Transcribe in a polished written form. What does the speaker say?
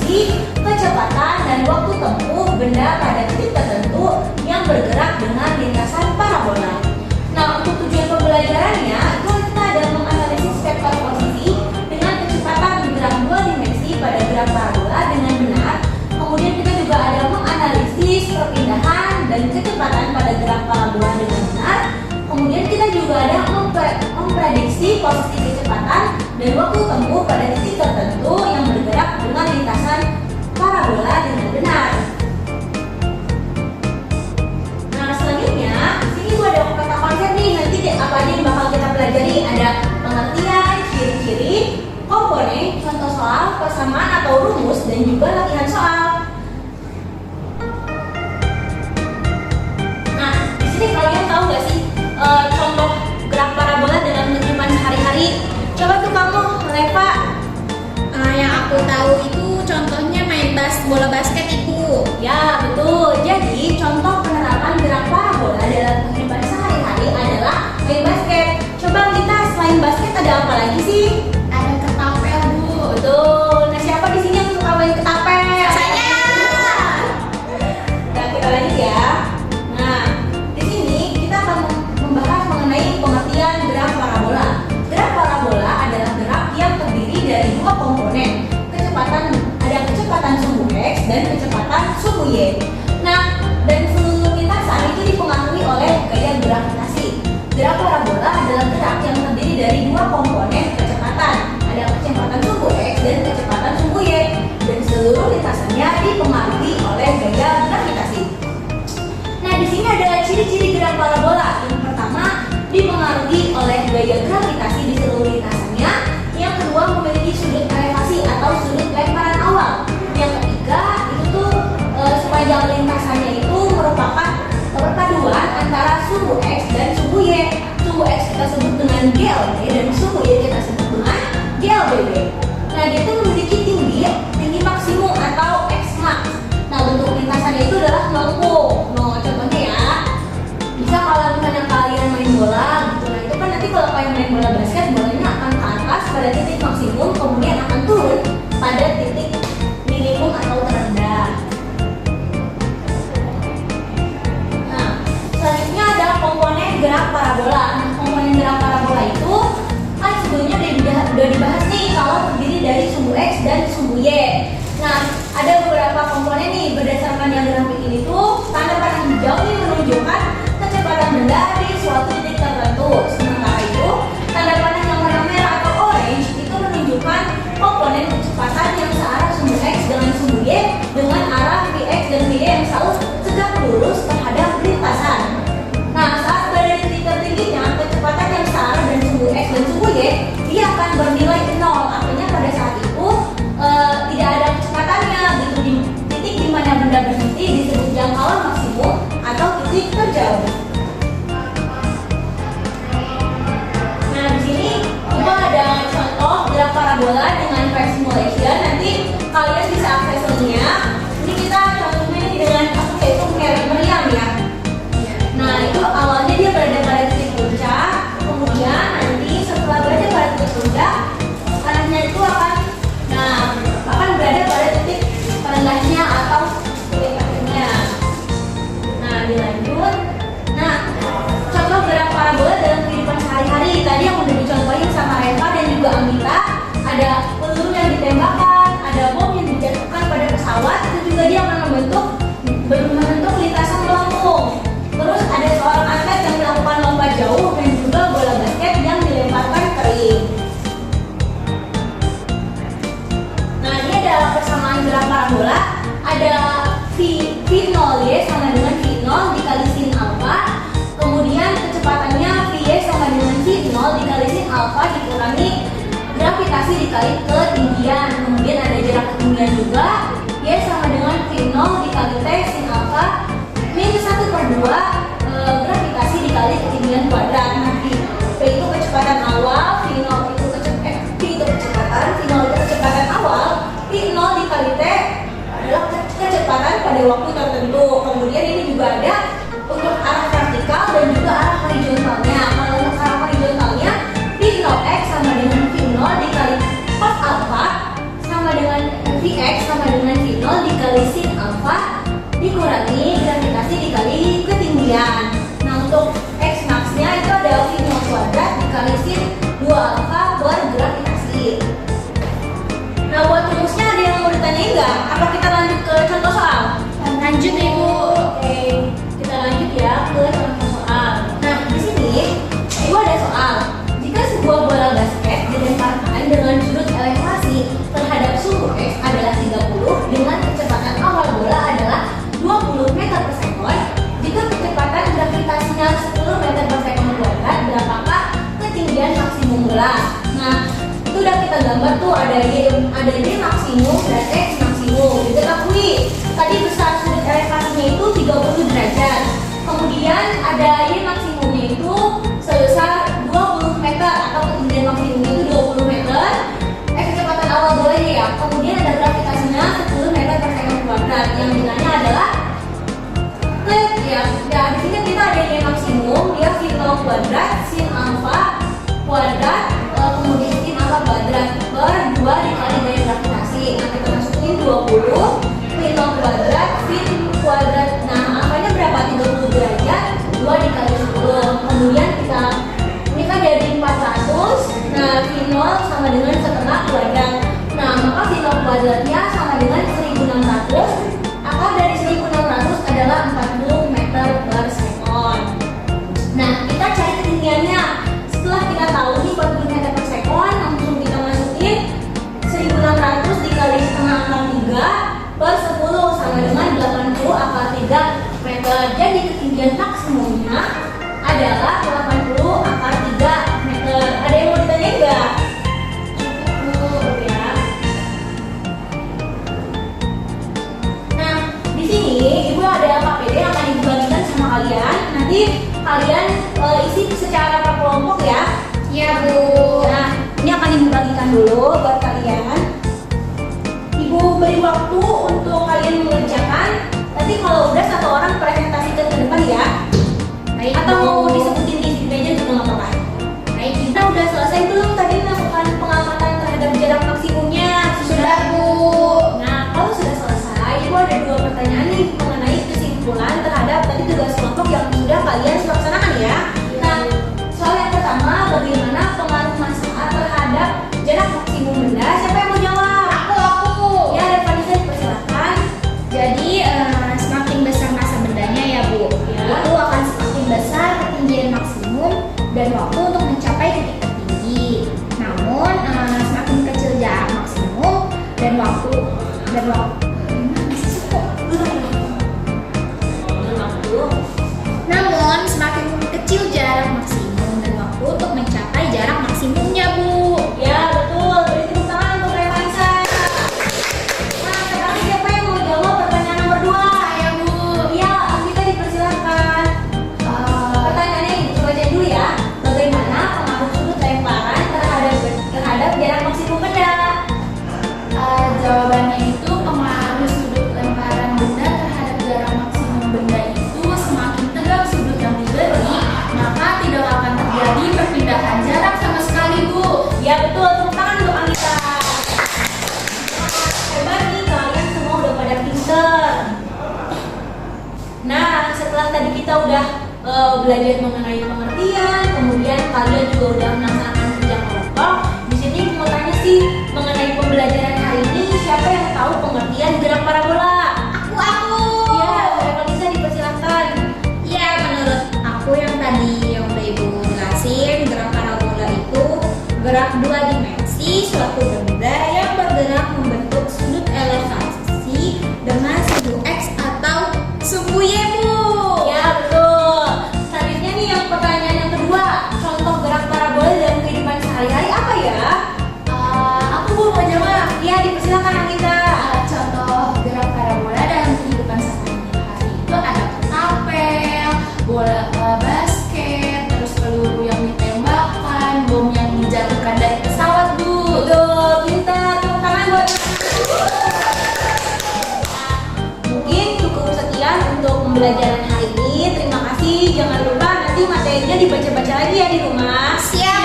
memiliki kecepatan dan waktu tempuh benda pada titik tertentu yang bergerak dengan lintasan parabola. Nah, untuk tujuan pembelajarannya itu kita ada menganalisis vektor posisi dengan kecepatan gerak dua dimensi pada gerak parabola dengan benar. Kemudian kita juga ada menganalisis perpindahan dan kecepatan pada gerak parabola dengan benar. Kemudian kita juga ada memprediksi posisi kecepatan dan waktu tempuh pada titik tertentu yang bergerak dengan lintasan parabola dengan benar. Nah, selanjutnya sini gua ada kata konsep nih. Nanti apa aja yang bakal kita pelajari? Ada pengertian, ciri-ciri, komponen, contoh soal, persamaan atau rumus, dan juga latihan soal. Nah, di sini kalian tahu nggak sih contoh gerak parabola dalam kehidupan sehari-hari? Coba tuh kamu, Reva. Yang aku tahu itu contohnya main bola basket itu. Ya, betul. Jadi, contoh penerapan gerak parabola dalam kehidupan sehari-hari adalah main basket. Coba kita selain basket ada apa lagi sih? Ada ketapel, Bu. Betul. Nah, siapa di sini yang suka main ketapel? Saya. Nah, kita lanjut ya. Nah, di sini kita akan membahas mengenai pengertian gerak parabola. Gerak parabola adalah gerak yang terdiri dari dua komponen. Ada kecepatan sumbu X dan kecepatan sumbu Y. Nah, dan seluruh lintasan itu dipengaruhi oleh gaya gravitasi. Gerak parabola adalah gerak yang terdiri dari dua komponen kecepatan. Ada kecepatan sumbu X dan kecepatan sumbu Y. Dan seluruh lintasannya dipengaruhi oleh gaya gravitasi. Nah, di sini adalah ciri-ciri gerak parabola. Yang pertama, dipengaruhi oleh gaya gravitasi di seluruh lintasannya. Yang kedua, memiliki sudut elevasi atau sudut lemparan awal. Yang ketiga, itu tuh sepanjang lintasannya itu merupakan perpaduan antara sumbu X dan sumbu Y. Sumbu X kita sebut dengan GLB dan sumbu Y kita sebut dengan GLBB. Nah, dia itu memiliki tinggi maksimum atau X max. Nah, bentuk lintasannya itu adalah melengkung. Nah, contohnya ya, bisa kalau misalnya kalian main bola gitu. Nah, itu kan nanti kalau kalian main bola basket, bolanya akan ke atas pada titik maksimum, kemudian akan turun pada titik minimum atau terendah. Nah, selanjutnya ada komponen gerak parabola. Nah, komponen gerak parabola itu kan sebelumnya udah dibahas nih kalau terdiri dari sumbu X dan sumbu Y. Nah, ada beberapa komponen nih berdasarkan yang grafik ini tuh tanda panah hijau ini menunjukkan kecepatan benda di suatu titik tertentu. Sementara itu, tanda panah yang warna merah atau orange itu menunjukkan komponen kecepatan yang searah sumbu X dengan sumbu Y dengan arah Vx dan Vy yang selalu tegak lurus terhadap lintasan. Nah, saat berada di titik tertingginya, kecepatan yang searah dan sumbu X dan sumbu Y dia akan bernilai 0. Artinya pada saat itu tidak ada kecepatannya gitu. Di titik di mana benda berhenti disebut jangkauan maksimum atau titik terjauh. Nah, di sini juga ada contoh gerak parabola dengan versi simulation. Nanti kalian bisa akses linknya. Ini kita contohnya dengan kasus yaitu meriam ya. Nah, itu awalnya dia berada pada titik puncak, kemudian nanti setelah berada pada titik puncak, panahnya itu akan berada pada titik terendahnya atau titik akhirnya. Nah, dilanjut. Nah, contoh gerak parabola dalam kehidupan sehari-hari tadi yang udah dicontohin sama Reva dan juga Amita. Ada peluru yang ditembakkan, ada bom yang dijatuhkan pada pesawat, itu juga dia akan membentuk lintasan melengkung. Terus ada seorang atlet yang melakukan lomba jauh dan juga bola basket yang dilemparkan ke ring. Nah, ini adalah persamaan gerak parabola. Ada V0Y sama dengan V0 dikali sin alpha. Kemudian kecepatannya Vy sama dengan V0 dikali sin alpha dikurangi gravitasi dikali ketinggian. Kemudian ada jarak ketinggian juga. Y sama dengan V0 dikali T sin alpha minus 1/2 gravitasi dikali ketinggian kuadrat. Nah, P itu kecepatan awal, V itu kecepatan, V0 itu kecepatan awal, V0 dikali T adalah kecepatan pada waktu tertentu. Kemudian ini juga ada untuk arah vertikal dan juga arah horizontalnya. Kalau untuk arah horizontalnya, V0x sama dengan V0 dikali cos alpha sama dengan Vx sama dengan V 0 kuadrat, V kuadrat. Nah, angkanya berapa? 30 derajat, 2 dikali 10. Kemudian kita, ini kan jadi 400. Nah, V 0 sama dengan setengah kuadrat. Nah, maka V 0 kuadratnya sama dengan 1600. Akar dari 1600 adalah 40 meter per sekon. Nah, kita cari ketinggiannya. Setelah kita tahu nih 40 meter per sekon, langsung kita masukin 1600 dikali setengah akar 3 per 10 sama dengan 80 akar 3 meter. Jadi ketinggian maksimumnya adalah 80 akar 3 meter. Ada yang mau ditanya enggak? Cukup ya. Nah, di sini Ibu ada KPD yang akan Ibu bagikan sama kalian. Nanti kalian isi secara per kelompok ya. Iya Bu. Nah, ini akan Ibu bagikan dulu buat kalian. Ibu beri waktu untuk kalian mengerjakan. Nanti kalau udah satu orang presentasikan ke depan ya. Baik, Atau Bu. mau disebutin di meja juga nggak apa-apa. Baik, kita udah selesai belum tadi melakukan pengamatan terhadap jarak maksimumnya? Sudah Bu. Nah, kalau sudah selesai, Ibu ada 2 pertanyaan nih mengenai kesimpulan terhadap tadi tugas kelompok yang sudah kalian laksanakan ya. Nah, soal yang pertama, bagaimana pengaruh massa terhadap jarak maksimum benda? Siapa yang mau jawab? Aku. Ya, Revanisa dipersilakan. Jadi semakin besar massa bendanya ya Bu, Ya. itu akan semakin besar ketinggian maksimum dan waktu untuk mencapai titik tertinggi. Namun semakin kecil jarak maksimum dan waktu namun semakin kecil jarak maksimum dan waktu untuk mencapai jarak maksimumnya Bu. Ya, betul. Beri tepuk tangan untuk Revanisa. Nah, sekarang siapa yang mau jawab pertanyaan nomor 2? Saya Bu. Iya, kita dipersilakan. Pertanyaannya Ibu bacain dulu ya. Bagaimana pengaruh sudut lemparan terhadap jarak maksimum benda? Jawabannya itu pengaruh sudut lemparan benda terhadap jarak maksimum benda itu semakin tegak sudut yang diberi, maka tidak akan terjadi perpindahan jarak sama sekali Bu. Ya betul, tepuk tangan untuk Anita. Hebat nih, kalian semua udah pada pinter. Nah, setelah tadi kita udah belajar mengenai pengertian, kemudian kalian juga udah melaksanakan kerja kelompok. Di sini mau tanya sih mengenai pembelajaran hari ini, siapa yang tahu pengertian gerak parabola? Aku. Ya, Revanisa dipersilakan. Ya, menurut aku yang tadi yang udah Ibu jelasin, gerak parabola itu gerak 2 dimensi suatu benda yang bergerak membentuk sudut elevasi dengan sudut X atau sumbu Y Bu. Ya betul. Selanjutnya nih yang pertanyaan yang kedua, contoh gerak parabola dalam kehidupan sehari-hari apa ya? Aku mau jawab. Ya, dipersilakan Anita. Contoh gerak parabola dalam kehidupan sehari-hari itu ada ketapel, bola basket, terus peluru yang ditembakkan, bom yang dijatuhkan dari pesawat Bu. Betul, pintar. Tepuk tangan buat. Mungkin cukup sekian untuk pembelajaran hari ini. Terima kasih. Jangan lupa nanti materinya dibaca-baca lagi ya di rumah. Siap.